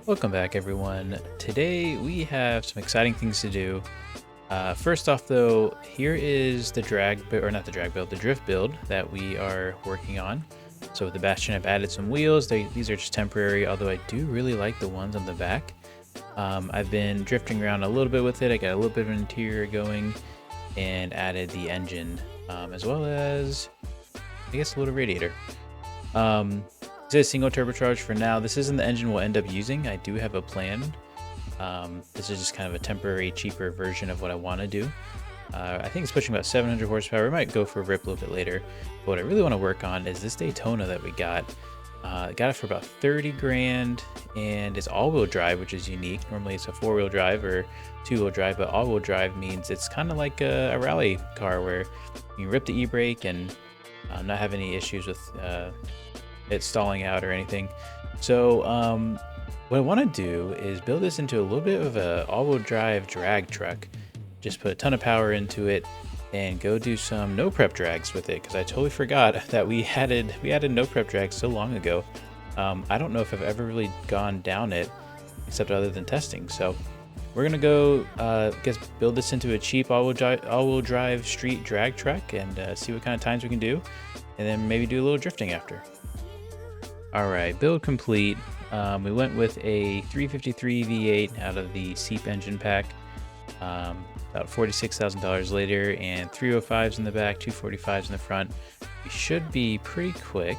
Welcome back, everyone. Today we have some exciting things to do. First off, though, here is the the drift build that we are working on. So with the Bastion, I've added some wheels. These are just temporary, although I do really like the ones on the back. I've been drifting around a little bit with it. I got a little bit of an interior going and added the engine, as well as, I guess, a little radiator. This is single turbocharged for now. This isn't the engine we'll end up using. I do have a plan. This is just kind of a temporary, cheaper version of what I want to do. I think it's pushing about 700 horsepower. We might go for a rip a little bit later. But what I really want to work on is this Daytona that we got. Got it for about 30 grand, and it's all-wheel drive, which is unique. Normally it's a four-wheel drive or two-wheel drive, but all-wheel drive means it's kind of like a rally car where you can rip the e-brake and not have any issues with it stalling out or anything. So what I want to do is build this into a little bit of a all-wheel drive drag truck. Just put a ton of power into it and go do some no prep drags with it, because I totally forgot that we added no prep drags so long ago. I don't know if I've ever really gone down it except other than testing. So we're gonna go build this into a cheap all-wheel drive street drag truck and see what kind of times we can do, and then maybe do a little drifting after. All right, build complete. We went with a 353 V8 out of the SEEP engine pack. About $46,000 later, and 305s in the back, 245s in the front. We should be pretty quick.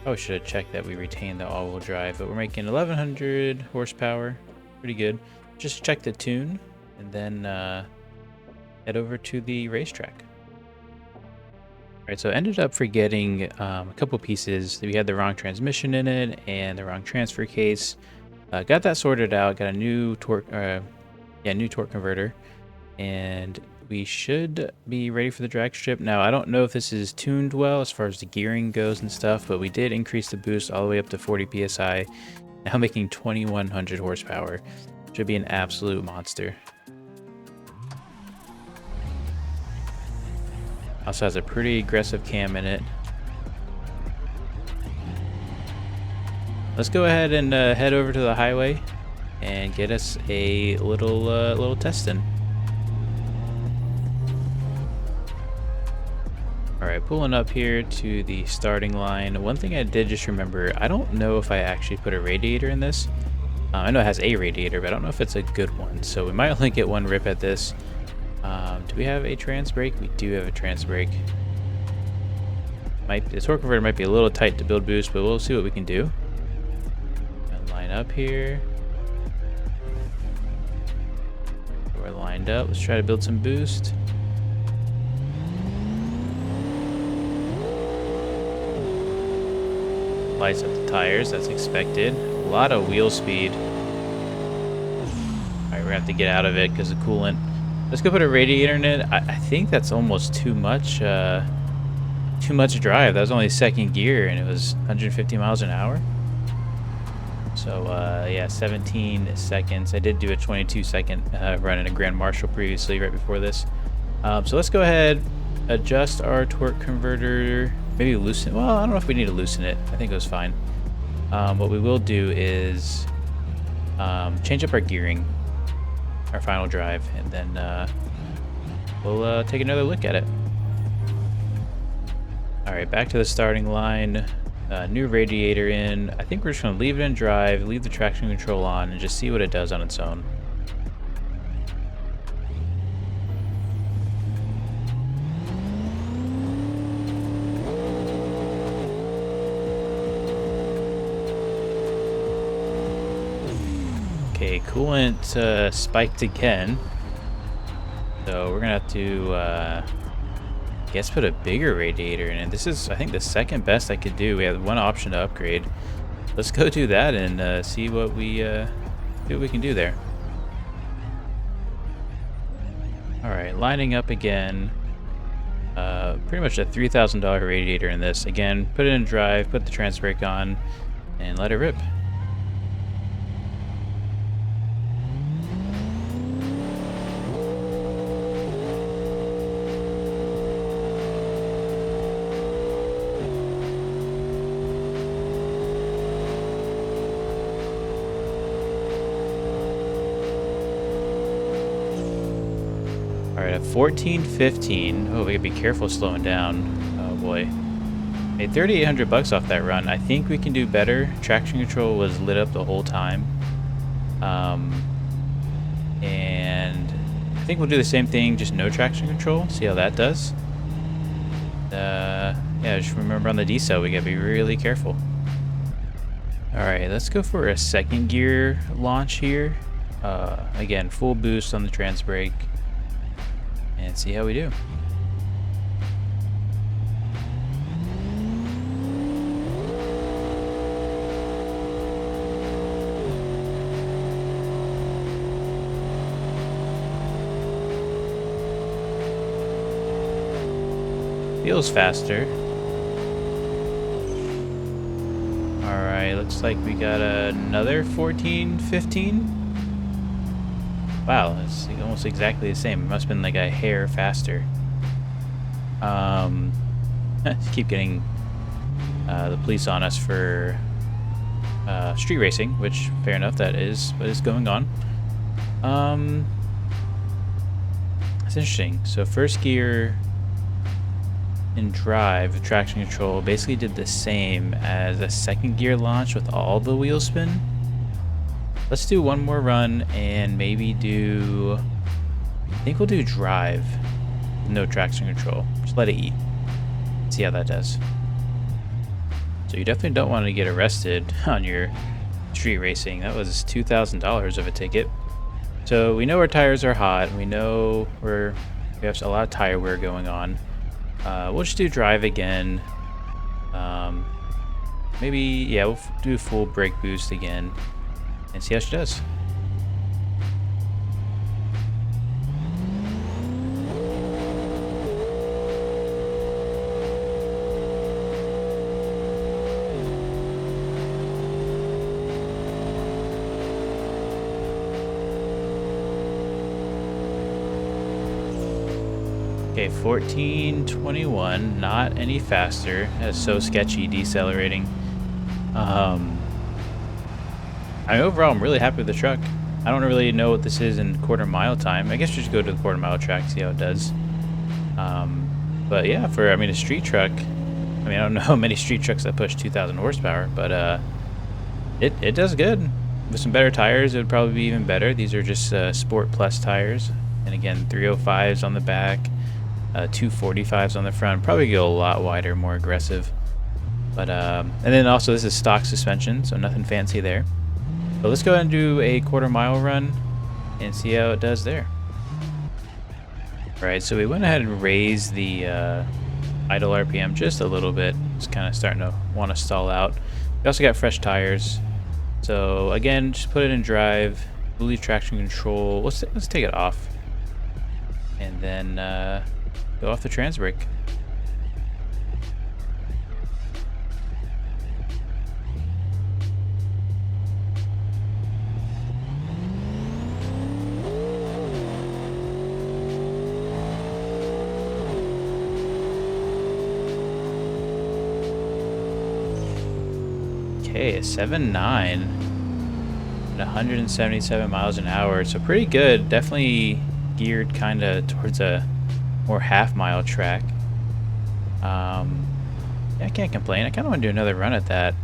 Probably should have checked that we retained the all-wheel drive, but we're making 1100 horsepower. Pretty good. Just check the tune, and then head over to the racetrack. Alright, so I ended up forgetting a couple pieces. We had the wrong transmission in it and the wrong transfer case. Got that sorted out. Got a new torque converter, and we should be ready for the drag strip. Now, I don't know if this is tuned well as far as the gearing goes and stuff, but we did increase the boost all the way up to 40 psi, now making 2100 horsepower. Should be an absolute monster. Also has a pretty aggressive cam in it. Let's go ahead and head over to the highway and get us a little test in. All right, pulling up here to the starting line. One thing I did just remember, I don't know if I actually put a radiator in this. I know it has a radiator, but I don't know if it's a good one. So we might only get one rip at this. Do we have a trans brake? We do have a trans brake. The torque converter might be a little tight to build boost, but we'll see what we can do. And line up here. We're lined up. Let's try to build some boost. Lights up the tires. That's expected. A lot of wheel speed. All right, we're gonna have to get out of it because of coolant. Let's go put a radiator in it. I think that's almost too much drive. That was only second gear, and it was 150 miles an hour. So yeah, 17 seconds. I did do a 22-second run in a Grand Marshal previously, right before this. So let's go ahead, adjust our torque converter, maybe loosen. Well, I don't know if we need to loosen it. I think it was fine. What we will do is change up our gearing, our final drive, and then we'll take another look at it. All right, back to the starting line. New radiator in. I think we're just gonna leave it in drive, leave the traction control on, and just see what it does on its own. Okay, coolant spiked again. So we're gonna have to guess put a bigger radiator in it. This is, I think, the second best I could do. We have one option to upgrade. Let's go do that and see what we can do there. All right, lining up again. Pretty much a $3,000 radiator in this. Again, put it in drive, put the trans brake on, and let it rip. 14, 15. Oh, we gotta be careful slowing down. Oh boy. Made 3,800 bucks off that run. I think we can do better. Traction control was lit up the whole time. And I think we'll do the same thing, just no traction control. See how that does. Yeah, just remember on the decel, we gotta be really careful. Alright, let's go for a second gear launch here. Again, full boost on the trans brake. And see how we do. Feels faster. Alright, looks like we got another 14, 15. Wow, it's almost exactly the same. It must have been like a hair faster. Keep getting the police on us for street racing, which, fair enough, that is what is going on. It's interesting. So first gear in drive, traction control, basically did the same as a second gear launch with all the wheel spin. Let's do one more run and maybe do, I think we'll do drive, no traction control. Just let it eat. See how that does. So you definitely don't want to get arrested on your street racing. That was $2,000 of a ticket. So we know our tires are hot. We know we have a lot of tire wear going on. We'll just do drive again. Maybe, yeah, we'll do full brake boost again and see how she does. Okay, 14:21, not any faster. That's so sketchy decelerating. Overall, I'm really happy with the truck. I don't really know what this is in quarter mile time. I guess just go to the quarter mile track, see how it does. But yeah, for, I mean, a street truck, I mean, I don't know many street trucks that push 2,000 horsepower, but it does good. With some better tires, it would probably be even better. These are just Sport Plus tires. And again, 305s on the back. 245s on the front, probably go a lot wider, more aggressive. But and then also this is stock suspension, so nothing fancy there. So let's go ahead and do a quarter mile run and see how it does there. Alright, so we went ahead and raised the idle RPM just a little bit. It's kind of starting to want to stall out. We also got fresh tires. So again, just put it in drive, we'll leave traction control. Let's take it off. And then go off the trans brake. Okay, 7.9 at 177 miles an hour, so pretty good. Definitely geared kind of towards a more half-mile track. Yeah, I can't complain. I kind of want to do another run at that.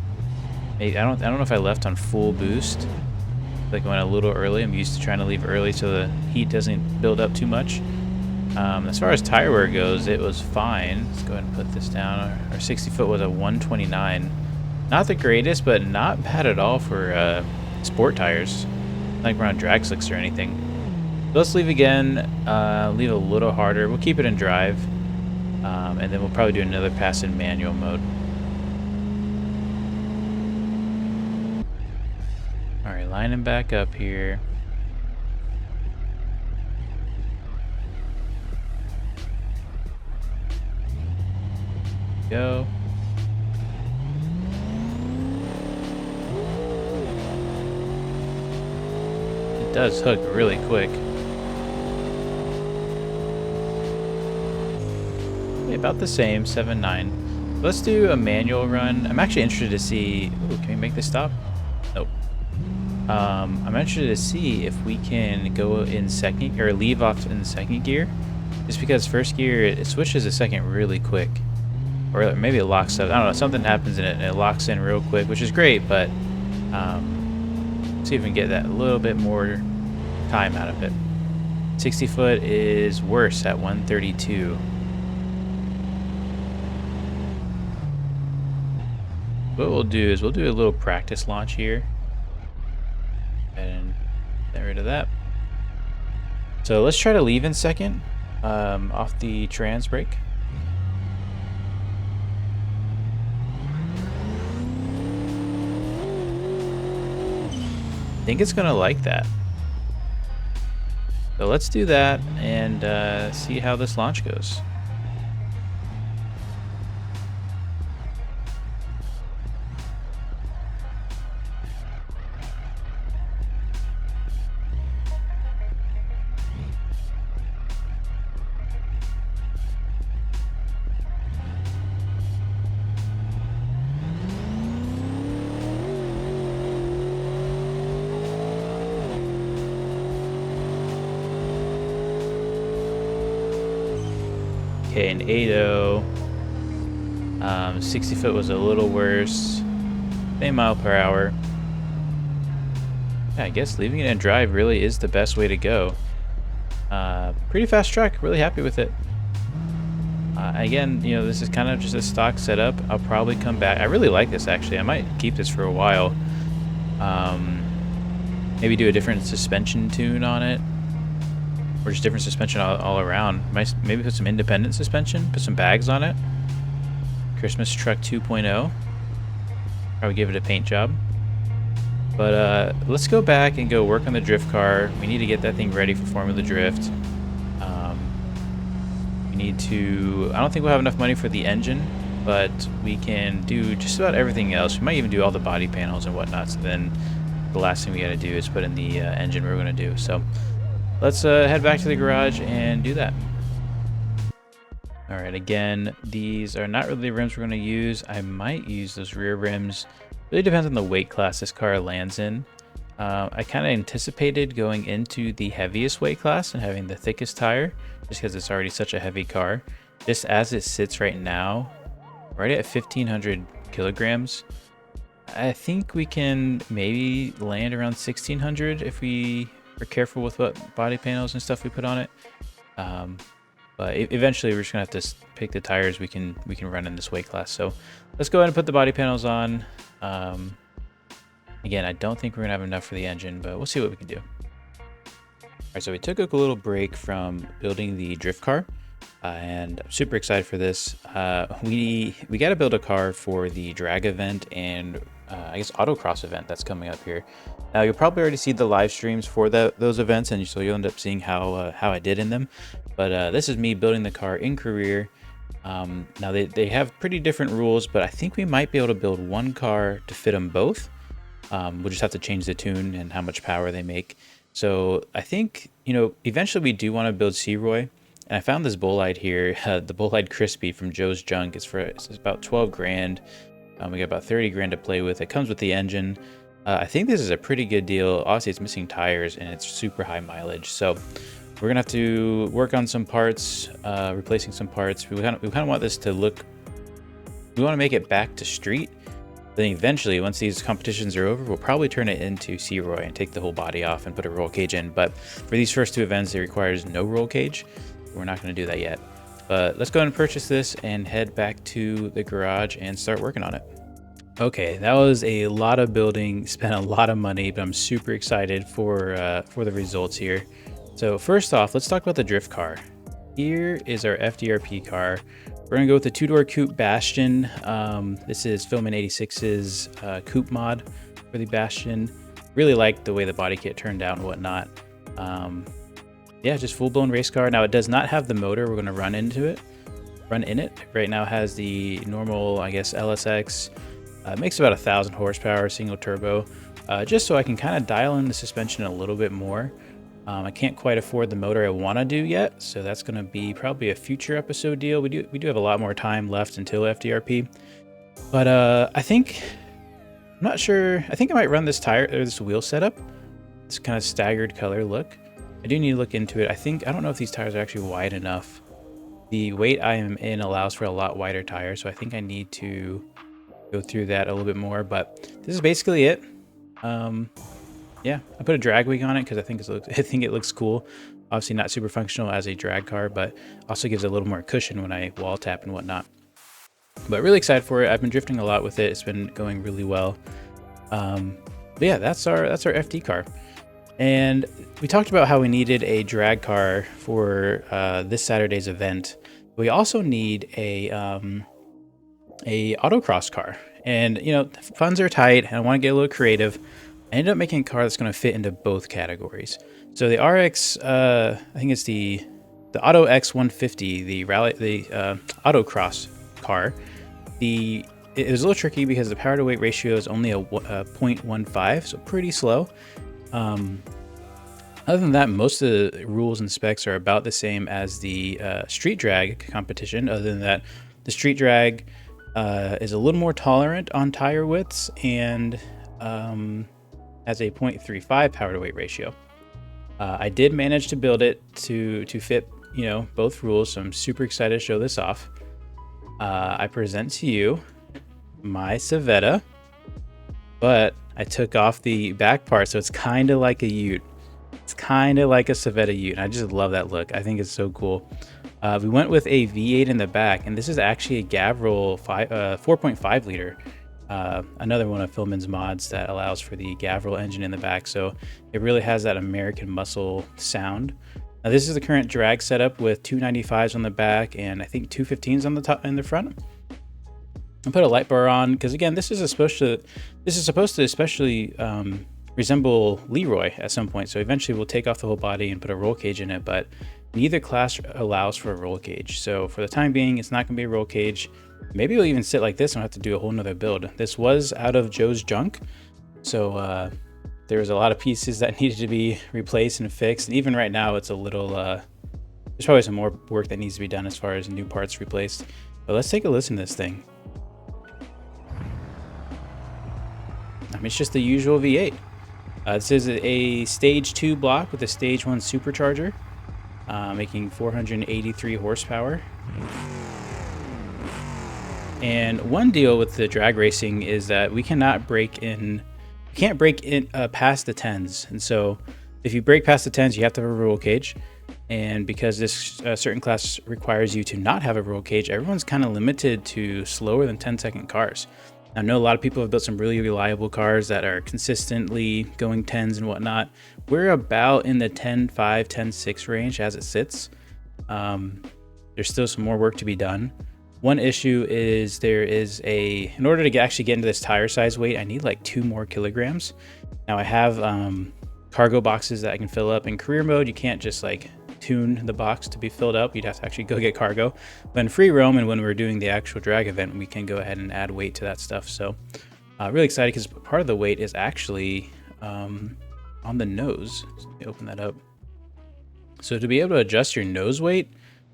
Maybe, I don't know if I left on full boost. Like went a little early. I'm used to trying to leave early so the heat doesn't build up too much. As far as tire wear goes, it was fine. Let's go ahead and put this down. Our 60 foot was a 129. Not the greatest, but not bad at all for sport tires. Not like we're on drag slicks or anything. So let's leave again. Leave a little harder. We'll keep it in drive. And then we'll probably do another pass in manual mode. Alright, lining back up here. Go. It does hook really quick. About the same, 7.9. Let's do a manual run. I'm actually interested to see. Ooh, can we make this stop? Nope. I'm interested to see if we can go in second or leave off in second gear just because first gear it switches to second really quick, or maybe it locks up. I don't know, something happens in it and it locks in real quick, which is great, but see if we can get that a little bit more time out of it. 60 foot is worse at 132. What we'll do is we'll do a little practice launch here and get rid of that. So let's try to leave in second off the trans brake. I think it's gonna like that. So let's do that and see how this launch goes. Okay, an 8.0. 60 foot was a little worse. Same mile per hour. Yeah, I guess leaving it in drive really is the best way to go. Pretty fast truck. Really happy with it. Again, you know, this is kind of just a stock setup. I'll probably come back. I really like this, actually. I might keep this for a while. Maybe do a different suspension tune on it. Or just different suspension all around. Maybe put some independent suspension, put some bags on it. Christmas Truck 2.0. Probably give it a paint job. But let's go back and go work on the drift car. We need to get that thing ready for Formula Drift. We need to... I don't think we'll have enough money for the engine, but we can do just about everything else. We might even do all the body panels and whatnot. So then the last thing we gotta do is put in the engine we're gonna do. So let's head back to the garage and do that. All right, again, these are not really the rims we're going to use. I might use those rear rims. Really depends on the weight class this car lands in. I kind of anticipated going into the heaviest weight class and having the thickest tire, just because it's already such a heavy car. Just as it sits right now, right at 1,500 kilograms, I think we can maybe land around 1,600 if we... we're careful with what body panels and stuff we put on it, but eventually we're just gonna have to pick the tires we can run in this weight class. So let's go ahead and put the body panels on. Again, I don't think we're gonna have enough for the engine, but we'll see what we can do. All right, so we took a little break from building the drift car, and I'm super excited for this. We got to build a car for the drag event and I guess autocross event that's coming up here. Now you'll probably already see the live streams for those events, and so you'll end up seeing how I did in them. But this is me building the car in career. Now they have pretty different rules, but I think we might be able to build one car to fit them both. We'll just have to change the tune and how much power they make. So I think, you know, eventually we do want to build C-Roy. And I found this bolide here, the bolide crispy from Joe's Junk. It's about 12 grand. We got about 30 grand to play with. It comes with the engine. I think this is a pretty good deal. Obviously it's missing tires and it's super high mileage. So we're gonna have to work on some parts, replacing some parts. We kind of want this to look, we want to make it back to street. Then eventually, once these competitions are over, we'll probably turn it into C-Roy and take the whole body off and put a roll cage in. But for these first two events, it requires no roll cage. We're not going to do that yet. But let's go ahead and purchase this and head back to the garage and start working on it. Okay, that was a lot of building, spent a lot of money, but I'm super excited for the results here. So first off, let's talk about the drift car. Here is our FDRP car. We're gonna go with the two-door coupe Bastion. This is Filament 86's coupe mod for the Bastion. Really like the way the body kit turned out and whatnot. Yeah, just full-blown race car. Now it does not have the motor we're gonna run in it. Right now it has the normal, I guess, LSX. It makes about 1,000 horsepower, single turbo. Just so I can kind of dial in the suspension a little bit more. I can't quite afford the motor I want to do yet, so that's going to be probably a future episode deal. We do have a lot more time left until FDRP, but I think, I'm not sure. I think I might run this tire or this wheel setup. This kind of staggered color look. I do need to look into it. I don't know if these tires are actually wide enough. The weight I am in allows for a lot wider tires, so I think I need to go through that a little bit more, but this is basically it. Yeah, I put a drag wing on it because I think it looks cool. Obviously not super functional as a drag car, but also gives it a little more cushion when I wall tap and whatnot. But really excited for it. I've been drifting a lot with it. It's been going really well. But yeah, that's our FD car. And we talked about how we needed a drag car for this Saturday's event. We also need a autocross car. And you know, funds are tight, and I want to get a little creative. I ended up making a car that's going to fit into both categories. So the RX, I think it's the Auto X150, the autocross car. It was a little tricky because the power to weight ratio is only a 0.15, so pretty slow. Other than that, most of the rules and specs are about the same as the street drag competition. Other than that, the street drag is a little more tolerant on tire widths and has a 0.35 power to weight ratio. I did manage to build it to fit, you know, both rules, so I'm super excited to show this off. I present to you my Civetta, but I took off the back part, so it's kind of like a Ute. It's kind of like a Civetta Ute, and I just love that look. I think it's so cool. We went with a V8 in the back, and this is actually a Gavril 4.5 liter. Another one of Philman's mods that allows for the Gavril engine in the back, so it really has that American muscle sound. Now this is the current drag setup with 295s on the back and I think 215s on the top in the front. I put a light bar on because again, this is supposed to especially resemble Leroy at some point. So eventually we'll take off the whole body and put a roll cage in it, but neither class allows for a roll cage. So for the time being, it's not gonna be a roll cage. Maybe it'll even sit like this and I'll have to do a whole nother build. This was out of Joe's junk. So there was a lot of pieces that needed to be replaced and fixed. And even right now, it's a little, there's probably some more work that needs to be done as far as new parts replaced. But let's take a listen to this thing. I mean, it's just the usual V8. This is a stage 2 block with a stage 1 supercharger, making 483 horsepower. And one deal with the drag racing is that we can't break in past the 10s. And so if you break past the 10s, you have to have a roll cage. And because this certain class requires you to not have a roll cage, everyone's kind of limited to slower than 10-second cars. I know a lot of people have built some really reliable cars that are consistently going 10s and whatnot. We're about in the 10.5, 10.6 range as it sits. There's still some more work to be done. One issue is in order to actually get into this tire size weight, I need like 2 more kilograms. Now I have cargo boxes that I can fill up. In career mode, you can't just like tune the box to be filled up. You'd have to actually go get cargo. But in free roam and when we're doing the actual drag event, we can go ahead and add weight to that stuff. So really excited because part of the weight is actually on the nose. So let me open that up. So to be able to adjust your nose weight,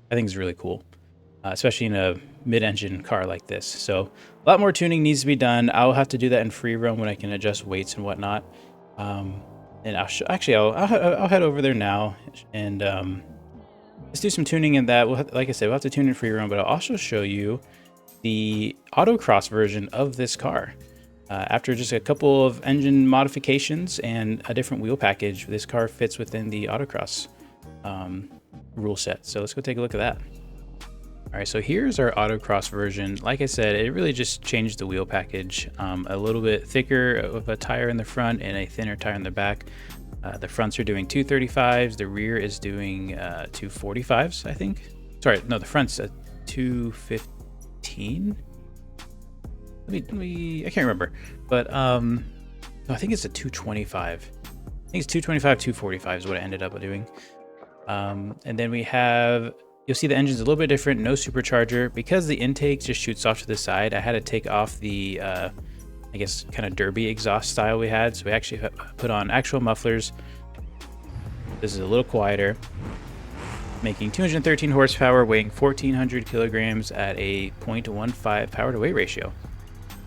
I think is really cool. Especially in a mid-engine car like this. So a lot more tuning needs to be done. I'll have to do that in free roam when I can adjust weights and whatnot. And I'll head over there now and let's do some tuning in that. Like I said, we'll have to tune in free roam, but I'll also show you the autocross version of this car. After just a couple of engine modifications and a different wheel package, this car fits within the autocross rule set. So let's go take a look at that. All right, so here's our autocross version. Like I said, it really just changed the wheel package. A little bit thicker of a tire in the front and a thinner tire in the back. The fronts are doing 235s. The rear is doing 245s, I think. Sorry, no, the front's a 215. I can't remember, but no, I think it's a 225. I think it's 225, 245 is what I ended up doing. And then we have, you'll see the engine's a little bit different, no supercharger. Because the intake just shoots off to the side, I had to take off the, I guess, kind of derby exhaust style we had. So we actually put on actual mufflers. This is a little quieter, making 213 horsepower, weighing 1,400 kilograms at a 0.15 power to weight ratio.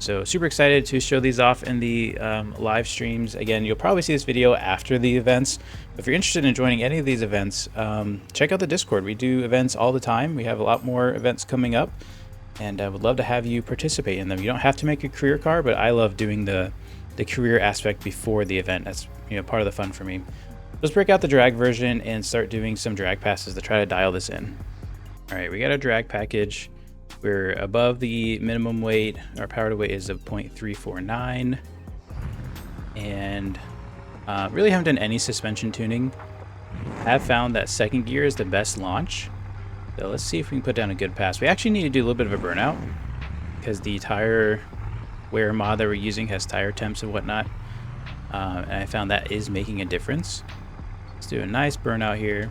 So super excited to show these off in the live streams. Again, you'll probably see this video after the events. If you're interested in joining any of these events, check out the Discord. We do events all the time. We have a lot more events coming up, and I would love to have you participate in them. You don't have to make a career car, but I love doing the career aspect before the event. That's part of the fun for me. Let's break out the drag version and start doing some drag passes to try to dial this in. All right, we got a drag package. We're above the minimum weight. Our power to weight is of 0.349. And really haven't done any suspension tuning. I have found that second gear is the best launch. So let's see if we can put down a good pass. We actually need to do a little bit of a burnout because the tire wear mod that we're using has tire temps and whatnot. And I found that is making a difference. Let's do a nice burnout here.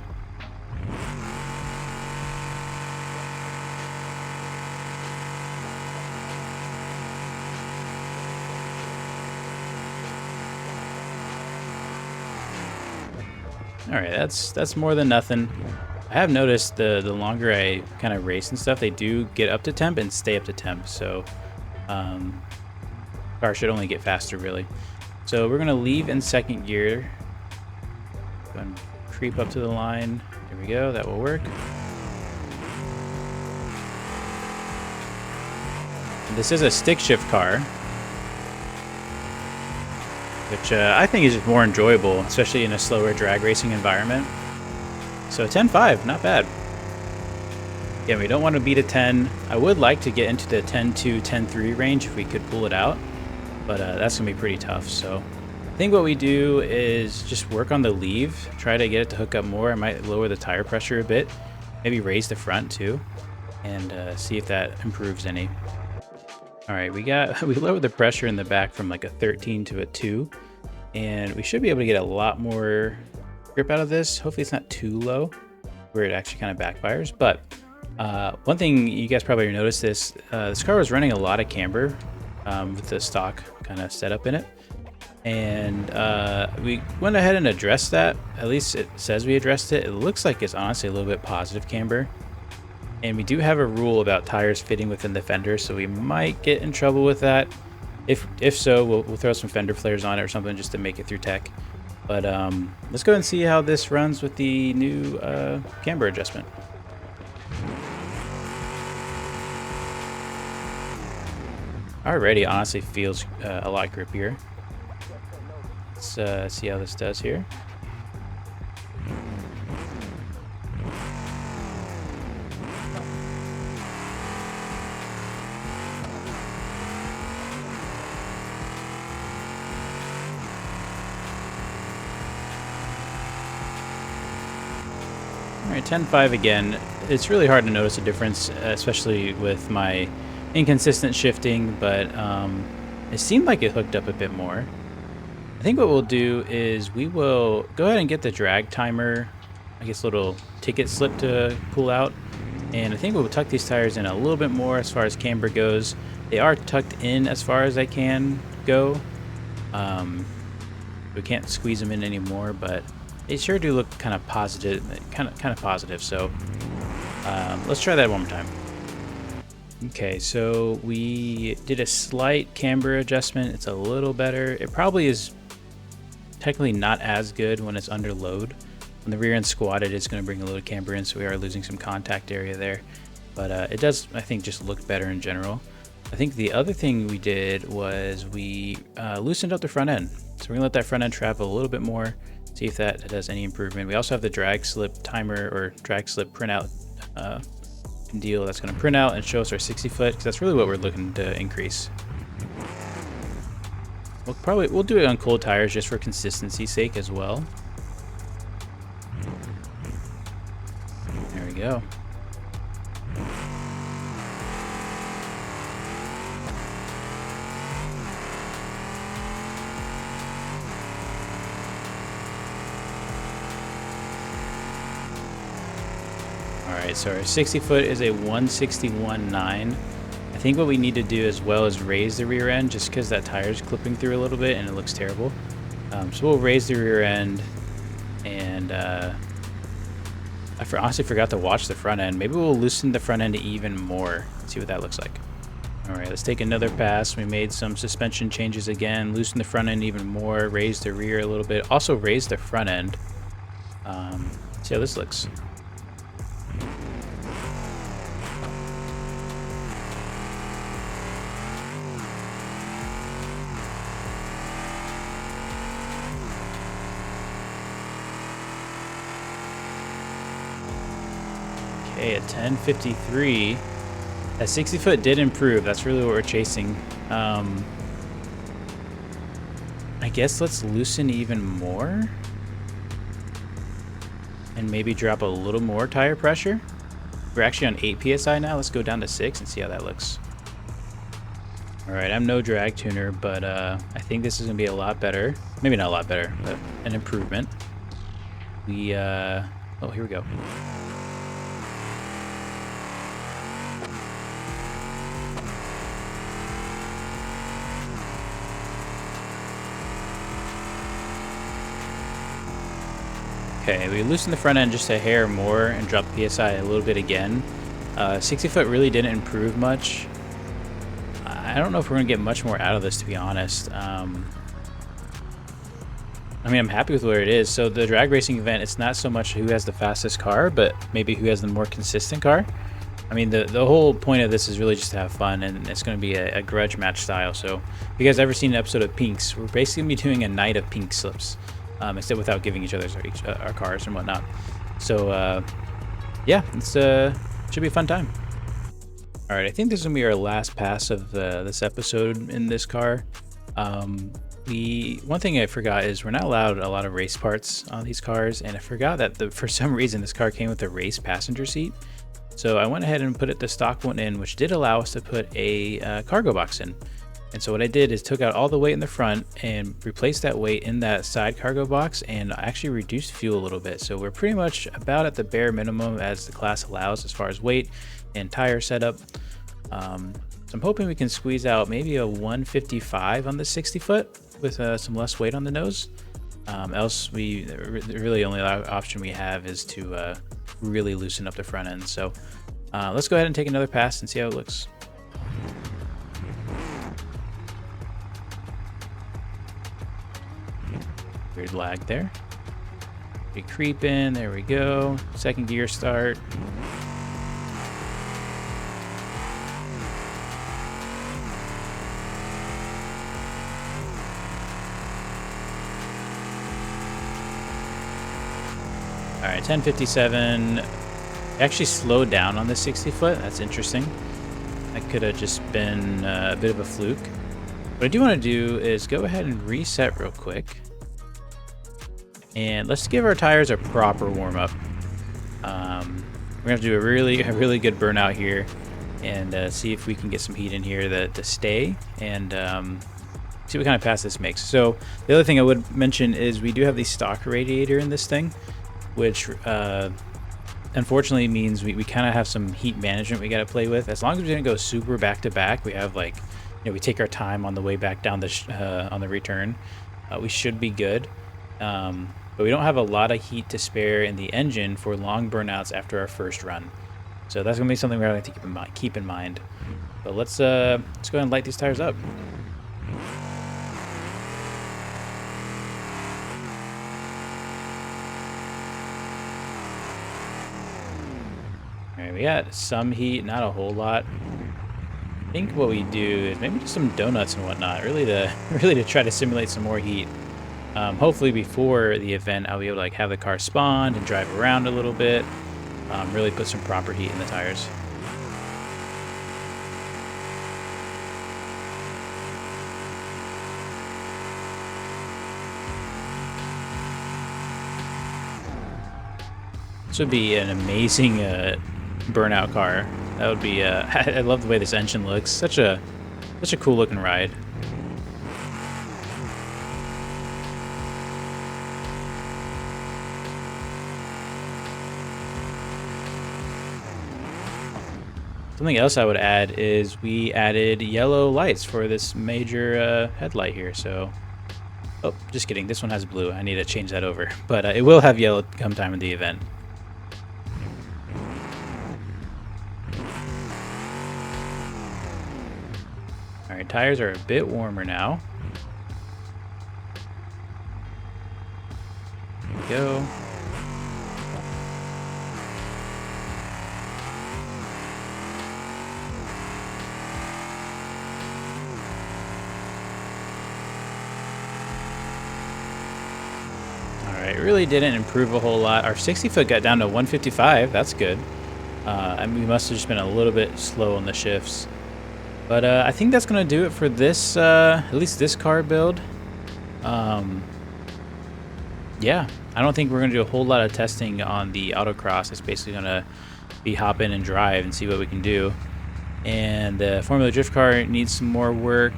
All right, that's more than nothing. I have noticed the longer I kind of race and stuff, they do get up to temp and stay up to temp. So car should only get faster, really. So we're gonna leave in second gear. Go and creep up to the line. There we go. That will work. And this is a stick shift car, which I think is just more enjoyable, especially in a slower drag racing environment. So 10.5, not bad. Again, we don't want to beat a 10. I would like to get into the 10.2, 10.3 range if we could pull it out, but that's going to be pretty tough. So I think what we do is just work on the leave, try to get it to hook up more. I might lower the tire pressure a bit, maybe raise the front too, and see if that improves any. All right, we lowered the pressure in the back from like a 13 to a 2, and we should be able to get a lot more grip out of this. Hopefully it's not too low where it actually kind of backfires. But one thing you guys probably noticed this car was running a lot of camber with the stock kind of setup in it. And we went ahead and addressed that. At least it says we addressed it. It looks like it's honestly a little bit positive camber. And we do have a rule about tires fitting within the fender, so we might get in trouble with that. If so, we'll throw some fender flares on it or something just to make it through tech. But let's go and see how this runs with the new camber adjustment. Already honestly feels a lot grippier. Let's see how this does here. All right, 10.5 again. It's really hard to notice a difference, especially with my inconsistent shifting, but it seemed like it hooked up a bit more. I think what we'll do is we will go ahead and get the drag timer, I guess little ticket slip to pull out. And I think we'll tuck these tires in a little bit more as far as camber goes. They are tucked in as far as I can go. We can't squeeze them in anymore, but they sure do look kind of positive, kind of positive. So let's try that one more time. Okay, so we did a slight camber adjustment. It's a little better. It probably is technically not as good when it's under load. When the rear end squatted, it's going to bring a little camber in, so we are losing some contact area there. But it does, I think, just look better in general. I think the other thing we did was we loosened up the front end. So we're going to let that front end travel a little bit more, see if that does any improvement. We also have the drag slip timer or drag slip printout deal that's going to print out and show us our 60 foot, because that's really what we're looking to increase. We'll do it on cold tires just for consistency's sake as well. There we go. Alright, so our 60 foot is a 161.9. I think what we need to do as well is raise the rear end, just because that tire is clipping through a little bit and it looks terrible. So we'll raise the rear end, and I honestly forgot to watch the front end. Maybe we'll loosen the front end even more, see what that looks like. All right, let's take another pass. We made some suspension changes again, loosen the front end even more, raise the rear a little bit, also raise the front end. See how this looks. Okay, at 1053. That 60 foot did improve. That's really what we're chasing. I guess let's loosen even more. And maybe drop a little more tire pressure. We're actually on 8 PSI now. Let's go down to 6 and see how that looks. Alright, I'm no drag tuner, but I think this is going to be a lot better. Maybe not a lot better, but an improvement. Oh, here we go. Okay, we loosened the front end just a hair more and dropped PSI a little bit again. 60 foot really didn't improve much. I don't know if we're going to get much more out of this, to be honest. I mean, I'm happy with where it is. So the drag racing event, it's not so much who has the fastest car, but maybe who has the more consistent car. I mean, the whole point of this is really just to have fun, and it's going to be a grudge match style. So if you guys ever seen an episode of Pinks, we're basically going to be doing a night of pink slips. Except without giving each other our cars and whatnot. So, yeah, it's should be a fun time. All right, I think this is gonna be our last pass of this episode in this car. One thing I forgot is we're not allowed a lot of race parts on these cars, and I forgot that for some reason this car came with a race passenger seat. So I went ahead and put the stock one in, which did allow us to put a cargo box in. And so what I did is took out all the weight in the front and replaced that weight in that side cargo box, and actually reduced fuel a little bit. So we're pretty much about at the bare minimum as the class allows as far as weight and tire setup. So I'm hoping we can squeeze out maybe a 155 on the 60 foot with some less weight on the nose. Else the really only option we have is to really loosen up the front end. So let's go ahead and take another pass and see how it looks. Weird lag there. We creep in, there we go. Second gear start. All right, 1057. Actually slowed down on the 60 foot. That's interesting. That could have just been a bit of a fluke. What I do want to do is go ahead and reset real quick. And let's give our tires a proper warm-up. We're gonna have to do a really good burnout here, and see if we can get some heat in here to stay, and see what kind of pass this makes. So the other thing I would mention is we do have the stock radiator in this thing, which unfortunately means we kind of have some heat management we got to play with. As long as we didn't go super back to back, we have we take our time on the way back down on the return. We should be good. But we don't have a lot of heat to spare in the engine for long burnouts after our first run. So that's going to be something we're going to keep in mind. But let's go ahead and light these tires up. All right, we got some heat, not a whole lot. I think what we do is maybe just some donuts and whatnot, really to try to simulate some more heat. Hopefully before the event, I'll be able to have the car spawned and drive around a little bit. Really put some proper heat in the tires. This would be an amazing burnout car. That would be. I love the way this engine looks. Such a cool looking ride. Something else I would add is we added yellow lights for this major headlight here. So, oh, just kidding. This one has blue. I need to change that over. But it will have yellow come time in the event. All right, tires are a bit warmer now. There we go. It really didn't improve a whole lot. Our 60 foot got down to 155. That's good. And we must have just been a little bit slow on the shifts. But I think that's going to do it for this, at least this car build. Yeah, I don't think we're going to do a whole lot of testing on the autocross. It's basically going to be hop in and drive and see what we can do. And the Formula Drift car needs some more work.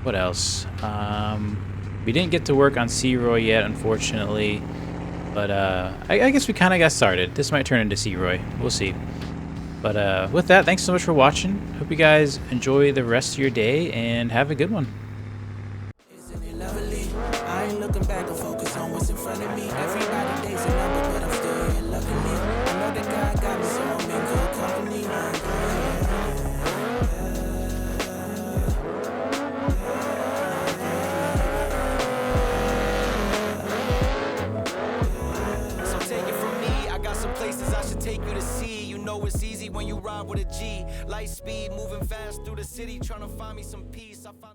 What else? We didn't get to work on C-Roy yet, unfortunately, but I guess we kind of got started. This might turn into C-Roy. We'll see. But with that, thanks so much for watching. Hope you guys enjoy the rest of your day and have a good one. Isn't it lovely? I ain't looking back and focus on what's in front of me. Everybody days a number, but I'm still here luckily. I know that God got me, so I'm in good company. Places I should take you to see. You know it's easy when you ride with a G. Light speed, moving fast through the city, trying to find me some peace. I found